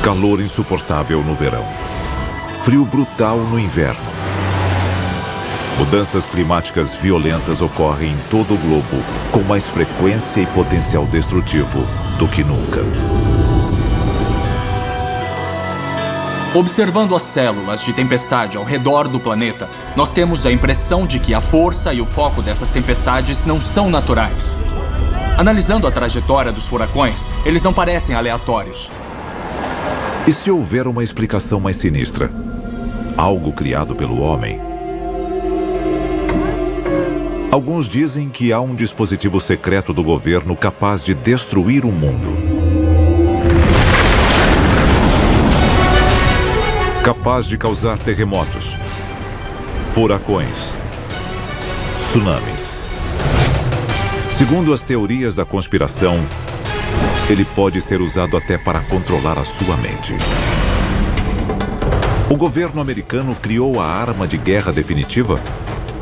Calor insuportável no verão. Frio brutal no inverno. Mudanças climáticas violentas ocorrem em todo o globo, com mais frequência e potencial destrutivo do que nunca. Observando as células de tempestade ao redor do planeta, nós temos a impressão de que a força e o foco dessas tempestades não são naturais. Analisando a trajetória dos furacões, eles não parecem aleatórios. E se houver uma explicação mais sinistra? Algo criado pelo homem? Alguns dizem que há um dispositivo secreto do governo capaz de destruir o mundo. Capaz de causar terremotos, furacões, tsunamis. Segundo as teorias da conspiração, ele pode ser usado até para controlar a sua mente. O governo americano criou a arma de guerra definitiva?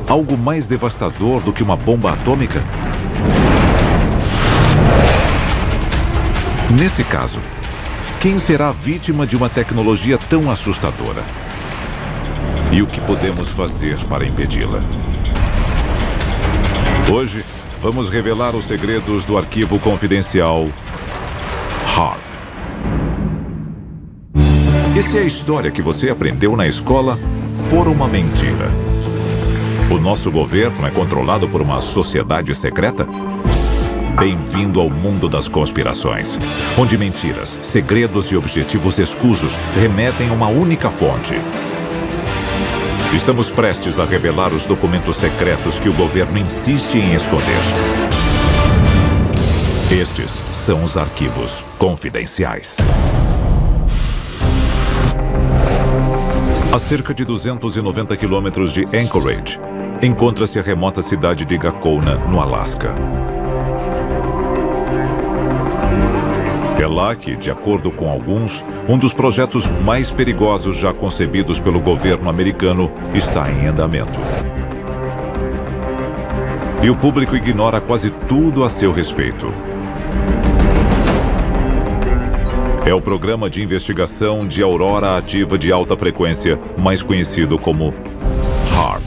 Algo mais devastador do que uma bomba atômica? Nesse caso, quem será vítima de uma tecnologia tão assustadora? E o que podemos fazer para impedi-la? Hoje, vamos revelar os segredos do arquivo confidencial HAARP. E se a história que você aprendeu na escola for uma mentira? O nosso governo é controlado por uma sociedade secreta? Bem-vindo ao mundo das conspirações, onde mentiras, segredos e objetivos escusos remetem a uma única fonte. Estamos prestes a revelar os documentos secretos que o governo insiste em esconder. Estes são os arquivos confidenciais. A cerca de 290 quilômetros de Anchorage, encontra-se a remota cidade de Gakona, no Alasca. É lá que, de acordo com alguns, um dos projetos mais perigosos já concebidos pelo governo americano está em andamento. E o público ignora quase tudo a seu respeito. É o programa de investigação de aurora ativa de alta frequência, mais conhecido como HAARP.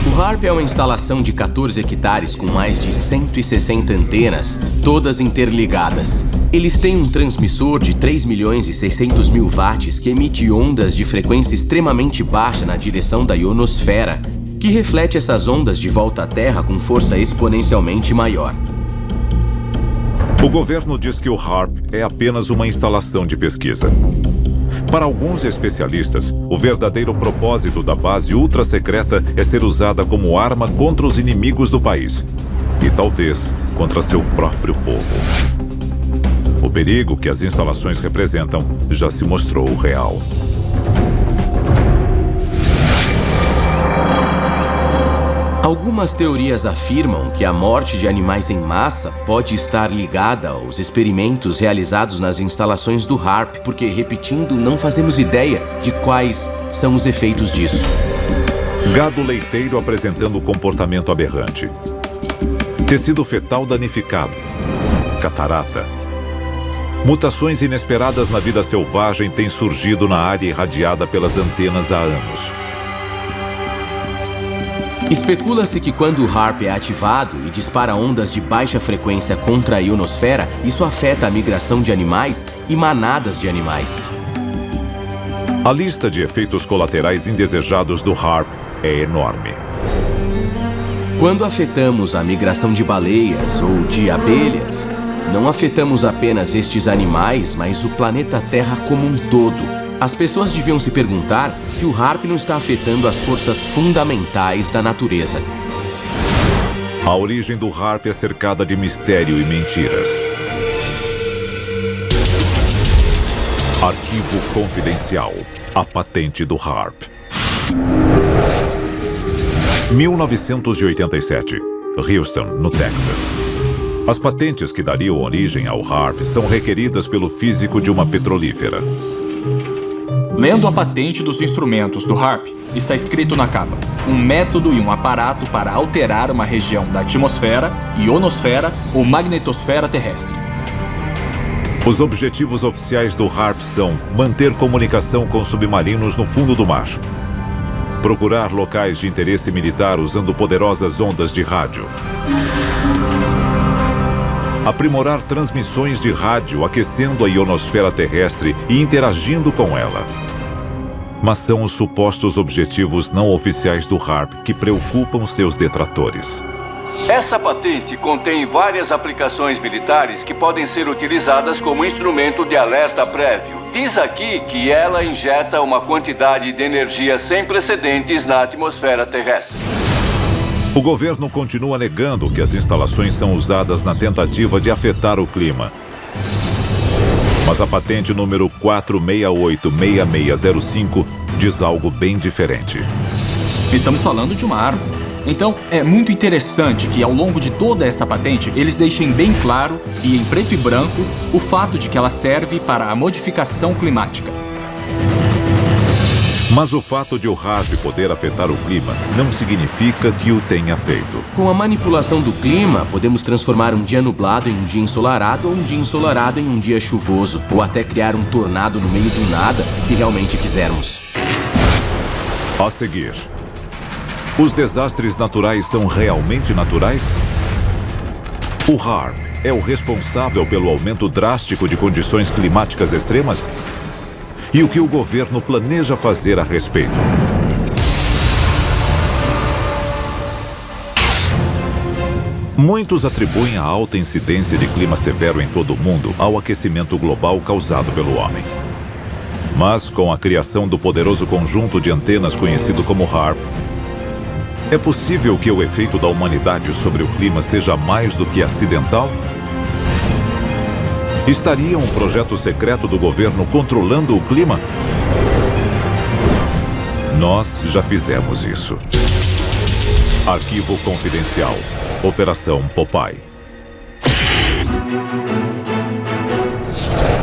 O HAARP é uma instalação de 14 hectares com mais de 160 antenas, todas interligadas. Eles têm um transmissor de 3.600.000 watts que emite ondas de frequência extremamente baixa na direção da ionosfera, que reflete essas ondas de volta à Terra com força exponencialmente maior. O governo diz que o HAARP é apenas uma instalação de pesquisa. Para alguns especialistas, o verdadeiro propósito da base ultra-secreta é ser usada como arma contra os inimigos do país e talvez contra seu próprio povo. O perigo que as instalações representam já se mostrou real. Algumas teorias afirmam que a morte de animais em massa pode estar ligada aos experimentos realizados nas instalações do HAARP, porque, repetindo, não fazemos ideia de quais são os efeitos disso. Gado leiteiro apresentando comportamento aberrante. Tecido fetal danificado. Catarata. Mutações inesperadas na vida selvagem têm surgido na área irradiada pelas antenas há anos. Especula-se que quando o HAARP é ativado e dispara ondas de baixa frequência contra a ionosfera, isso afeta a migração de animais e manadas de animais. A lista de efeitos colaterais indesejados do HAARP é enorme. Quando afetamos a migração de baleias ou de abelhas, não afetamos apenas estes animais, mas o planeta Terra como um todo. As pessoas deviam se perguntar se o HAARP não está afetando as forças fundamentais da natureza. A origem do HAARP é cercada de mistério e mentiras. Arquivo confidencial. A patente do HAARP. 1987. Houston, no Texas. As patentes que dariam origem ao HAARP são requeridas pelo físico de uma petrolífera. Lendo a patente dos instrumentos do HAARP, está escrito na capa: um método e um aparato para alterar uma região da atmosfera, ionosfera ou magnetosfera terrestre. Os objetivos oficiais do HAARP são manter comunicação com submarinos no fundo do mar, procurar locais de interesse militar usando poderosas ondas de rádio, aprimorar transmissões de rádio aquecendo a ionosfera terrestre e interagindo com ela. Mas são os supostos objetivos não oficiais do HAARP que preocupam seus detratores. Essa patente contém várias aplicações militares que podem ser utilizadas como instrumento de alerta prévio. Diz aqui que ela injeta uma quantidade de energia sem precedentes na atmosfera terrestre. O governo continua negando que as instalações são usadas na tentativa de afetar o clima. Mas a patente número 4686605 diz algo bem diferente. Estamos falando de uma arma. Então, é muito interessante que ao longo de toda essa patente, eles deixem bem claro, e em preto e branco, o fato de que ela serve para a modificação climática. Mas o fato de o HAARP poder afetar o clima não significa que o tenha feito. Com a manipulação do clima, podemos transformar um dia nublado em um dia ensolarado ou um dia ensolarado em um dia chuvoso, ou até criar um tornado no meio do nada, se realmente quisermos. A seguir, os desastres naturais são realmente naturais? O HAARP é o responsável pelo aumento drástico de condições climáticas extremas? E o que o governo planeja fazer a respeito? Muitos atribuem a alta incidência de clima severo em todo o mundo ao aquecimento global causado pelo homem. Mas, com a criação do poderoso conjunto de antenas conhecido como HAARP, é possível que o efeito da humanidade sobre o clima seja mais do que acidental? Estaria um projeto secreto do governo controlando o clima? Nós já fizemos isso. Arquivo confidencial. Operação Popeye.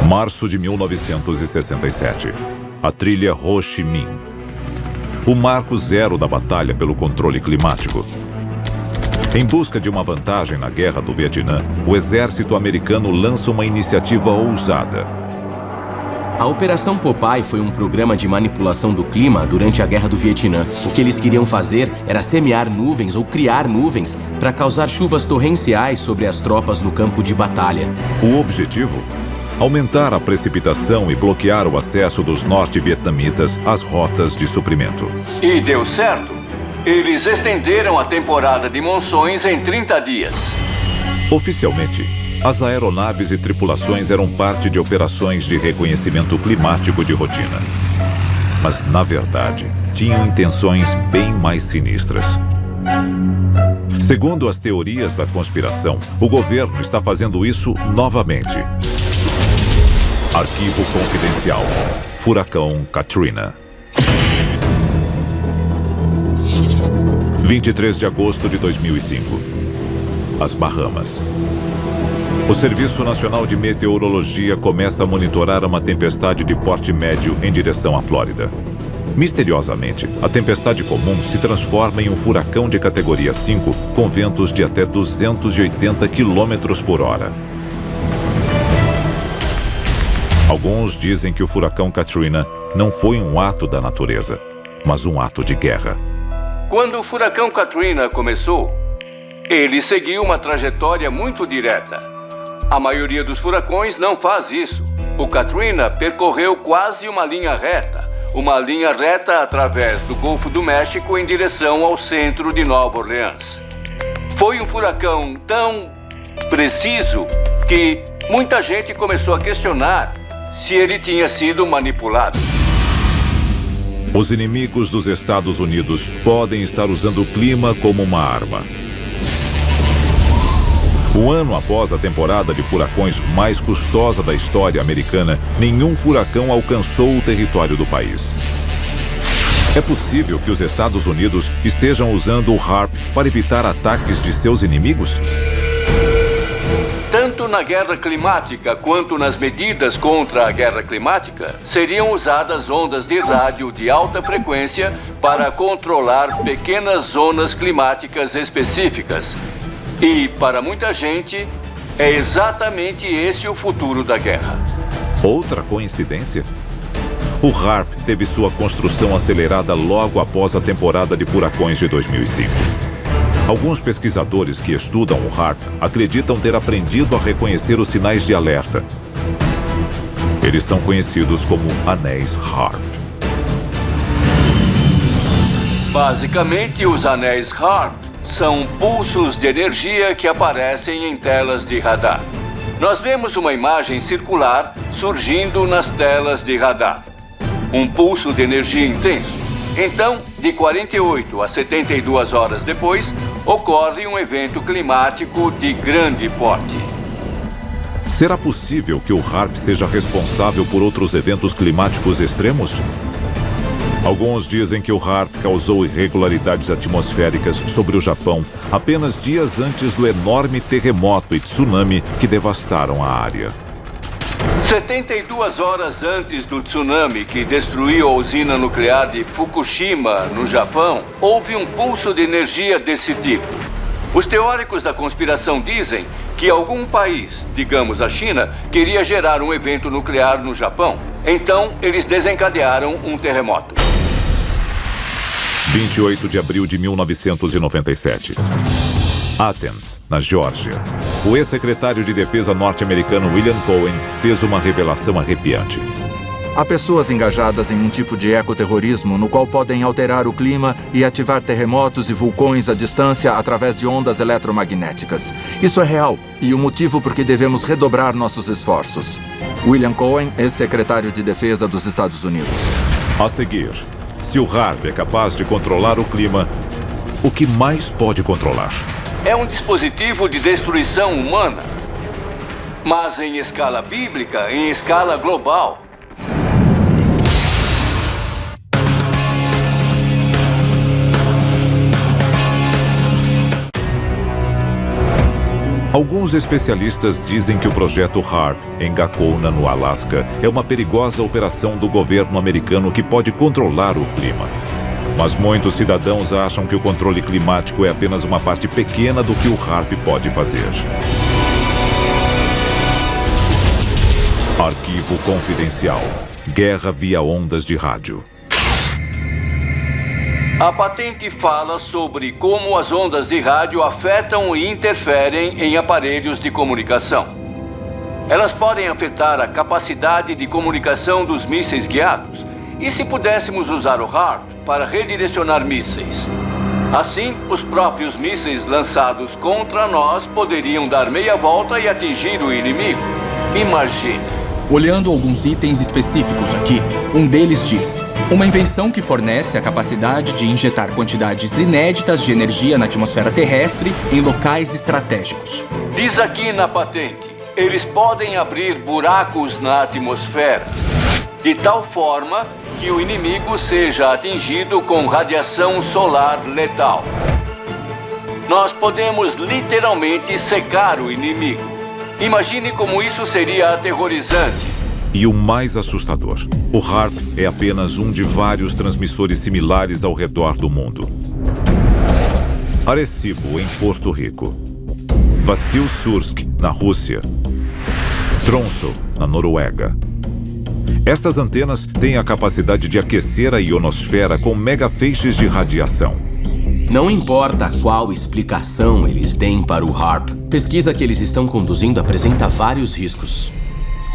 Março de 1967. A trilha Ho Chi Minh. O marco zero da batalha pelo controle climático. Em busca de uma vantagem na Guerra do Vietnã, o exército americano lança uma iniciativa ousada. A Operação Popeye foi um programa de manipulação do clima durante a Guerra do Vietnã. O que eles queriam fazer era semear nuvens ou criar nuvens para causar chuvas torrenciais sobre as tropas no campo de batalha. O objetivo? Aumentar a precipitação e bloquear o acesso dos norte-vietnamitas às rotas de suprimento. E deu certo. Eles estenderam a temporada de monções em 30 dias. Oficialmente, as aeronaves e tripulações eram parte de operações de reconhecimento climático de rotina. Mas, na verdade, tinham intenções bem mais sinistras. Segundo as teorias da conspiração, o governo está fazendo isso novamente. Arquivo confidencial. Furacão Katrina. 23 de agosto de 2005. As Bahamas. O Serviço Nacional de Meteorologia começa a monitorar uma tempestade de porte médio em direção à Flórida. Misteriosamente, a tempestade comum se transforma em um furacão de categoria 5 com ventos de até 280 km por hora. Alguns dizem que o furacão Katrina não foi um ato da natureza, mas um ato de guerra. Quando o furacão Katrina começou, ele seguiu uma trajetória muito direta. A maioria dos furacões não faz isso. O Katrina percorreu quase uma linha reta através do Golfo do México em direção ao centro de Nova Orleans. Foi um furacão tão preciso que muita gente começou a questionar se ele tinha sido manipulado. Os inimigos dos Estados Unidos podem estar usando o clima como uma arma. Um ano após a temporada de furacões mais custosa da história americana, nenhum furacão alcançou o território do país. É possível que os Estados Unidos estejam usando o HAARP para evitar ataques de seus inimigos? Tanto na guerra climática quanto nas medidas contra a guerra climática, seriam usadas ondas de rádio de alta frequência para controlar pequenas zonas climáticas específicas. E, para muita gente, É exatamente esse o futuro da guerra. Outra coincidência? O HARP teve sua construção acelerada logo após a temporada de furacões de 2005. Alguns pesquisadores que estudam o HARP acreditam ter aprendido a reconhecer os sinais de alerta. Eles são conhecidos como anéis HARP. Basicamente, os anéis HARP são pulsos de energia que aparecem em telas de radar. Nós vemos uma imagem circular surgindo nas telas de radar. Um pulso de energia intenso. Então, de 48 a 72 horas depois, ocorre um evento climático de grande porte. Será possível que o HARP seja responsável por outros eventos climáticos extremos? Alguns dizem que o HARP causou irregularidades atmosféricas sobre o Japão apenas dias antes do enorme terremoto e tsunami que devastaram a área. 72 horas antes do tsunami que destruiu a usina nuclear de Fukushima, no Japão, houve um pulso de energia desse tipo. Os teóricos da conspiração dizem que algum país, digamos a China, queria gerar um evento nuclear no Japão. Então, eles desencadearam um terremoto. 28 de abril de 1997. Athens, na Geórgia. O ex-secretário de Defesa norte-americano William Cohen fez uma revelação arrepiante. Há pessoas engajadas em um tipo de ecoterrorismo no qual podem alterar o clima e ativar terremotos e vulcões à distância através de ondas eletromagnéticas. Isso é real e o motivo por que devemos redobrar nossos esforços. William Cohen, ex-secretário de Defesa dos Estados Unidos. A seguir, se o HARP é capaz de controlar o clima, o que mais pode controlar? É um dispositivo de destruição humana, mas em escala bíblica, em escala global. Alguns especialistas dizem que o projeto HARP, em Gakona, no Alasca, é uma perigosa operação do governo americano que pode controlar o clima. Mas muitos cidadãos acham que o controle climático é apenas uma parte pequena do que o HARP pode fazer. Arquivo confidencial. Guerra via ondas de rádio. A patente fala sobre como as ondas de rádio afetam e interferem em aparelhos de comunicação. Elas podem afetar a capacidade de comunicação dos mísseis guiados. E se pudéssemos usar o HARP para redirecionar mísseis? Assim, os próprios mísseis lançados contra nós poderiam dar meia volta e atingir o inimigo. Imagine. Olhando alguns itens específicos aqui, um deles diz: uma invenção que fornece a capacidade de injetar quantidades inéditas de energia na atmosfera terrestre em locais estratégicos. Diz aqui na patente, eles podem abrir buracos na atmosfera, de tal forma que o inimigo seja atingido com radiação solar letal. Nós podemos literalmente secar o inimigo. Imagine como isso seria aterrorizante. E o mais assustador, o HARP é apenas um de vários transmissores similares ao redor do mundo. Arecibo, em Porto Rico. Vassilsursk, na Rússia. Tromsø, na Noruega. Estas antenas têm a capacidade de aquecer a ionosfera com megafeixes de radiação. Não importa qual explicação eles deem para o HARP, pesquisa que eles estão conduzindo apresenta vários riscos.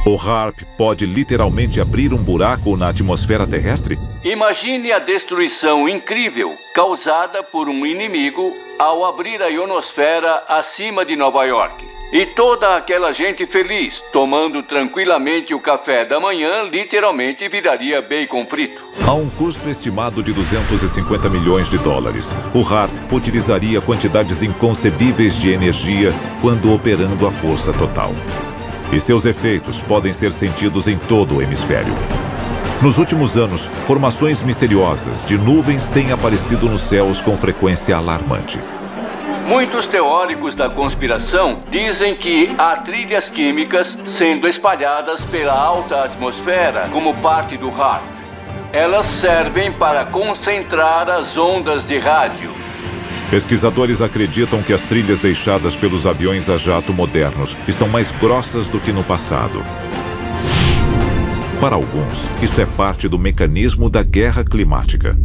O HARP pode literalmente abrir um buraco na atmosfera terrestre? Imagine a destruição incrível causada por um inimigo ao abrir a ionosfera acima de Nova York. E toda aquela gente feliz, tomando tranquilamente o café da manhã, literalmente viraria bacon frito. A um custo estimado de 250 milhões de dólares, o HARP utilizaria quantidades inconcebíveis de energia quando operando a força total. E seus efeitos podem ser sentidos em todo o hemisfério. Nos últimos anos, formações misteriosas de nuvens têm aparecido nos céus com frequência alarmante. Muitos teóricos da conspiração dizem que há trilhas químicas sendo espalhadas pela alta atmosfera como parte do HARP. Elas servem para concentrar as ondas de rádio. Pesquisadores acreditam que as trilhas deixadas pelos aviões a jato modernos estão mais grossas do que no passado. Para alguns, isso é parte do mecanismo da guerra climática.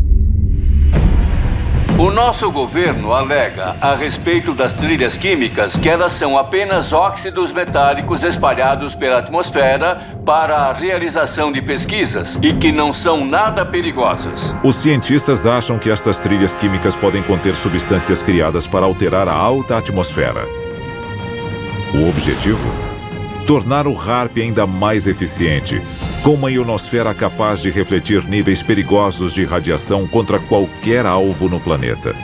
O nosso governo alega a respeito das trilhas químicas que elas são apenas óxidos metálicos espalhados pela atmosfera para a realização de pesquisas e que não são nada perigosas. Os cientistas acham que estas trilhas químicas podem conter substâncias criadas para alterar a alta atmosfera. O objetivo? Tornar o HAARP ainda mais eficiente, com uma ionosfera capaz de refletir níveis perigosos de radiação contra qualquer alvo no planeta.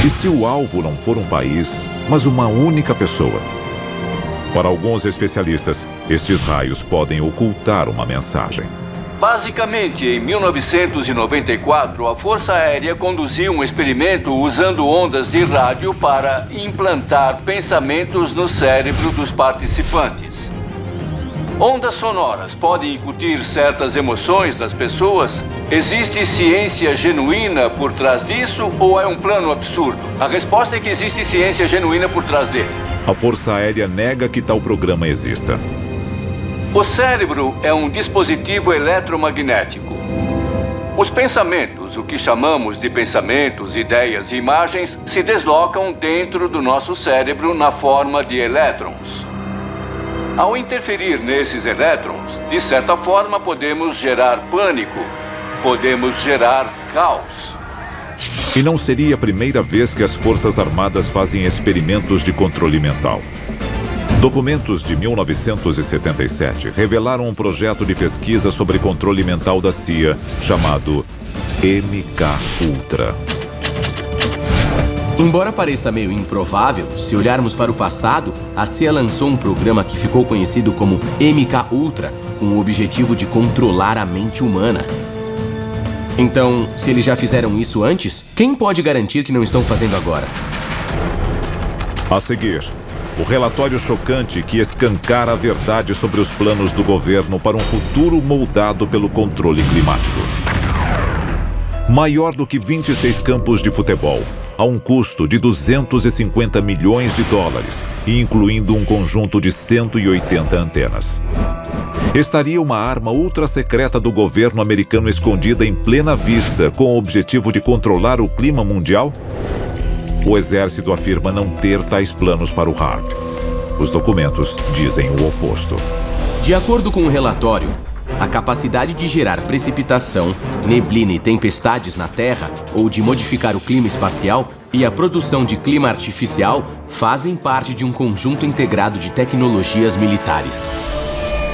E se o alvo não for um país, mas uma única pessoa? Para alguns especialistas, estes raios podem ocultar uma mensagem. Basicamente, em 1994, a Força Aérea conduziu um experimento usando ondas de rádio para implantar pensamentos no cérebro dos participantes. Ondas sonoras podem incutir certas emoções nas pessoas? Existe ciência genuína por trás disso ou é um plano absurdo? A resposta é que existe ciência genuína por trás dele. A Força Aérea nega que tal programa exista. O cérebro é um dispositivo eletromagnético. Os pensamentos, o que chamamos de pensamentos, ideias e imagens, se deslocam dentro do nosso cérebro na forma de elétrons. Ao interferir nesses elétrons, de certa forma podemos gerar pânico, podemos gerar caos. E não seria a primeira vez que as Forças Armadas fazem experimentos de controle mental. Documentos de 1977 revelaram um projeto de pesquisa sobre controle mental da CIA, chamado MK-Ultra. Embora pareça meio improvável, se olharmos para o passado, a CIA lançou um programa que ficou conhecido como MK-Ultra, com o objetivo de controlar a mente humana. Então, se eles já fizeram isso antes, quem pode garantir que não estão fazendo agora? A seguir, o relatório chocante que escancara a verdade sobre os planos do governo para um futuro moldado pelo controle climático. Maior do que 26 campos de futebol, a um custo de 250 milhões de dólares e incluindo um conjunto de 180 antenas. Estaria uma arma ultra-secreta do governo americano escondida em plena vista com o objetivo de controlar o clima mundial? O exército afirma não ter tais planos para o HAARP. Os documentos dizem o oposto. De acordo com o relatório, a capacidade de gerar precipitação, neblina e tempestades na Terra ou de modificar o clima espacial e a produção de clima artificial fazem parte de um conjunto integrado de tecnologias militares.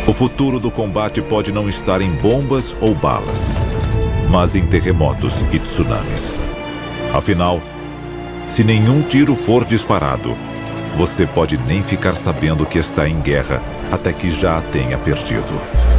O futuro do combate pode não estar em bombas ou balas, mas em terremotos e tsunamis. Afinal, se nenhum tiro for disparado, você pode nem ficar sabendo que está em guerra até que já a tenha perdido.